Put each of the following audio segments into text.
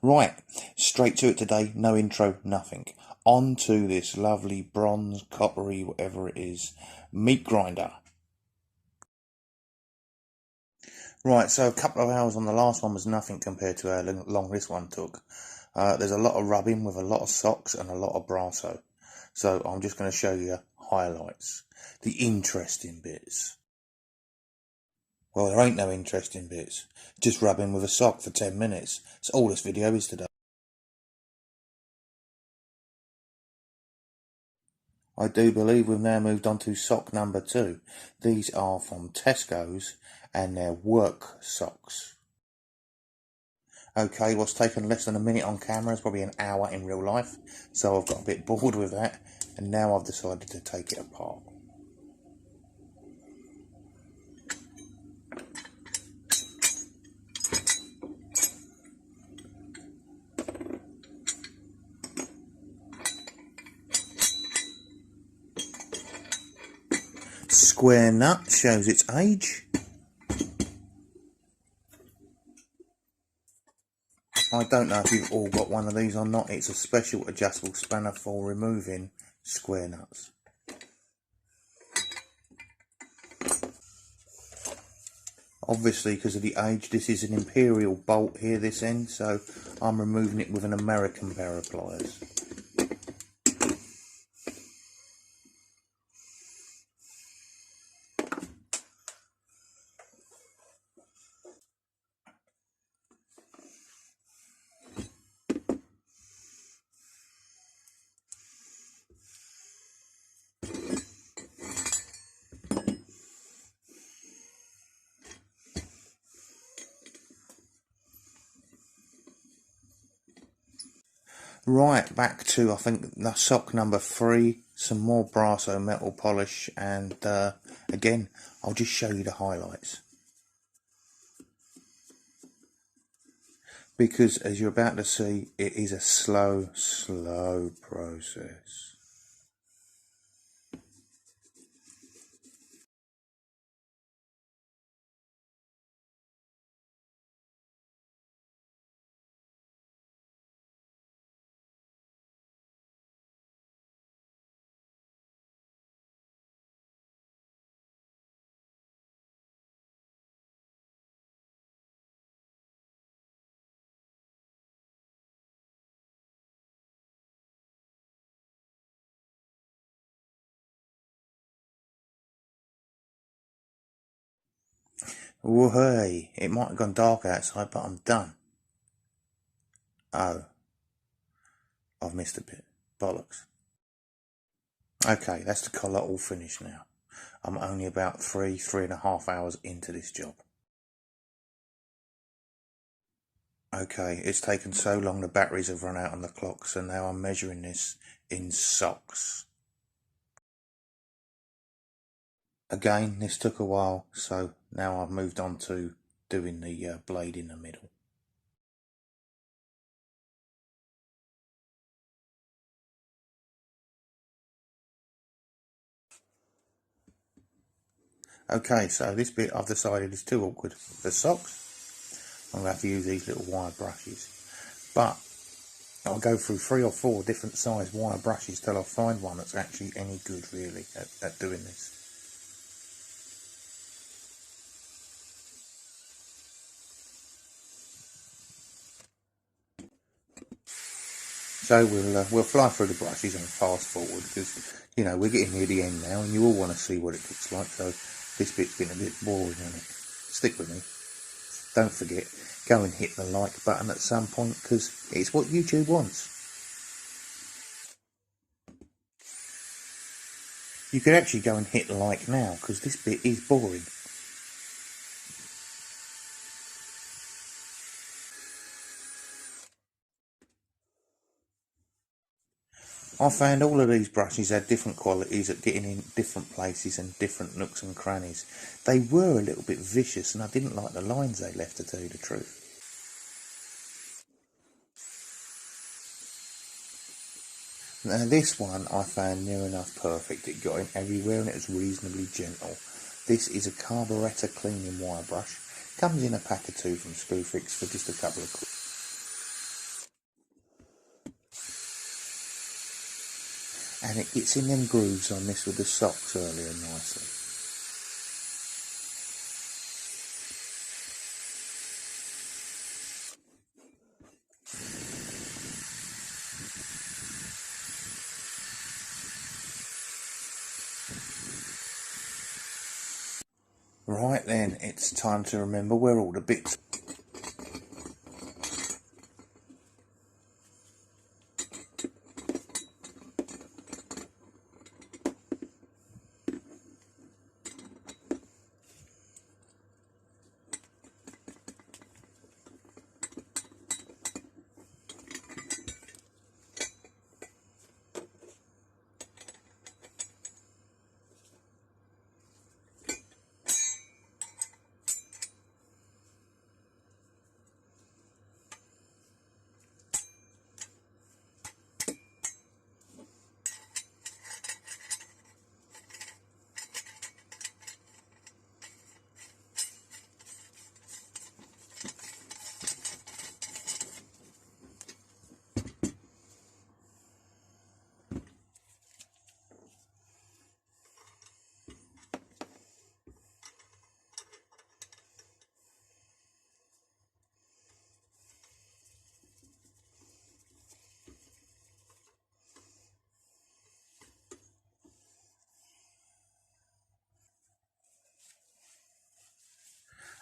Right, straight to it today, no intro, nothing. On to this lovely bronze, coppery, whatever it is, meat grinder. Right, so a couple of hours on the last one was nothing compared to how long this one took. There's a lot of rubbing with a lot of socks and a lot of brasso. So I'm just going to show you highlights, the interesting bits. Well, there ain't no interesting bits. Just rubbing with a sock for 10 minutes. That's all this video is today. I do believe we've now moved on to sock number 2. These are from Tesco's and they're work socks. Okay, what's taken less than a minute on camera is probably an hour in real life. So I've got a bit bored with that and now I've decided to take it apart. Square nut shows its age. I don't know if you've all got one of these or not. It's a special adjustable spanner for removing square nuts. Obviously, because of the age, this is an imperial bolt here this end, so I'm removing it with an American pair of pliers. Right, back to, I think, the sock number 3, some more brasso metal polish, and again, I'll just show you the highlights. Because, as you're about to see, it is a slow process. Whoa, it might have gone dark outside, but I'm done. Oh, I've missed a bit. Bollocks. Okay, that's the colour all finished now. I'm only about 3.5 hours into this job. Okay, it's taken so long the batteries have run out on the clock, so now I'm measuring this in socks. Again, this took a while, so now I've moved on to doing the blade in the middle. Okay, so this bit I've decided is too awkward for socks. I'm going to have to use these little wire brushes. But I'll go through 3 or 4 different size wire brushes till I find one that's actually any good really at doing this. So we'll fly through the brushes and fast forward because, you know, we're getting near the end now and you all want to see what it looks like, so this bit's been a bit boring, hasn't it? Stick with me. Don't forget, go and hit the like button at some point because it's what YouTube wants. You could actually go and hit like now because this bit is boring. I found all of these brushes had different qualities at getting in different places and different nooks and crannies. They were a little bit vicious and I didn't like the lines they left, to tell you the truth. Now this one I found near enough perfect. It got in everywhere and it was reasonably gentle. This is a carburettor cleaning wire brush. Comes in a pack of 2 from Screwfix for just a couple of quid. and it gets in them grooves on this with the socks earlier nicely. Right then, it's time to remember where all the bits.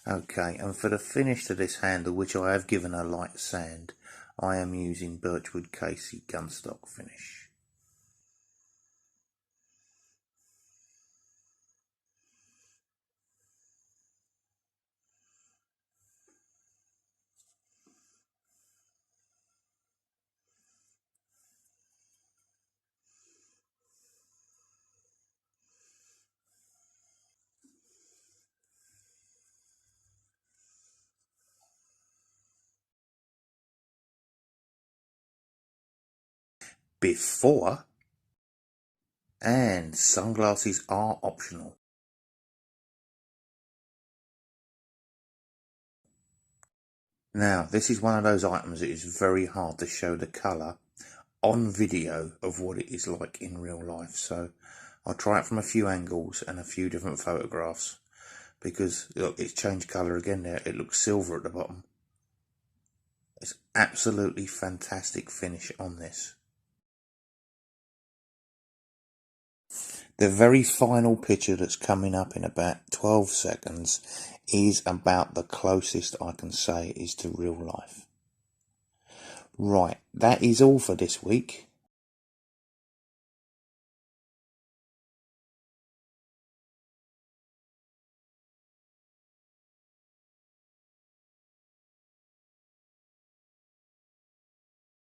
Okay, and for the finish to this handle, which I have given a light sand, I am using Birchwood Casey gunstock finish. Before, and sunglasses are optional. Now, this is one of those items that is very hard to show the colour on video of what it is like in real life. So I'll try it from a few angles and a few different photographs, because look, it's changed colour again there. It looks silver at the bottom. It's absolutely fantastic finish on this. The very final picture that's coming up in about 12 seconds is about the closest I can say is to real life. Right, that is all for this week.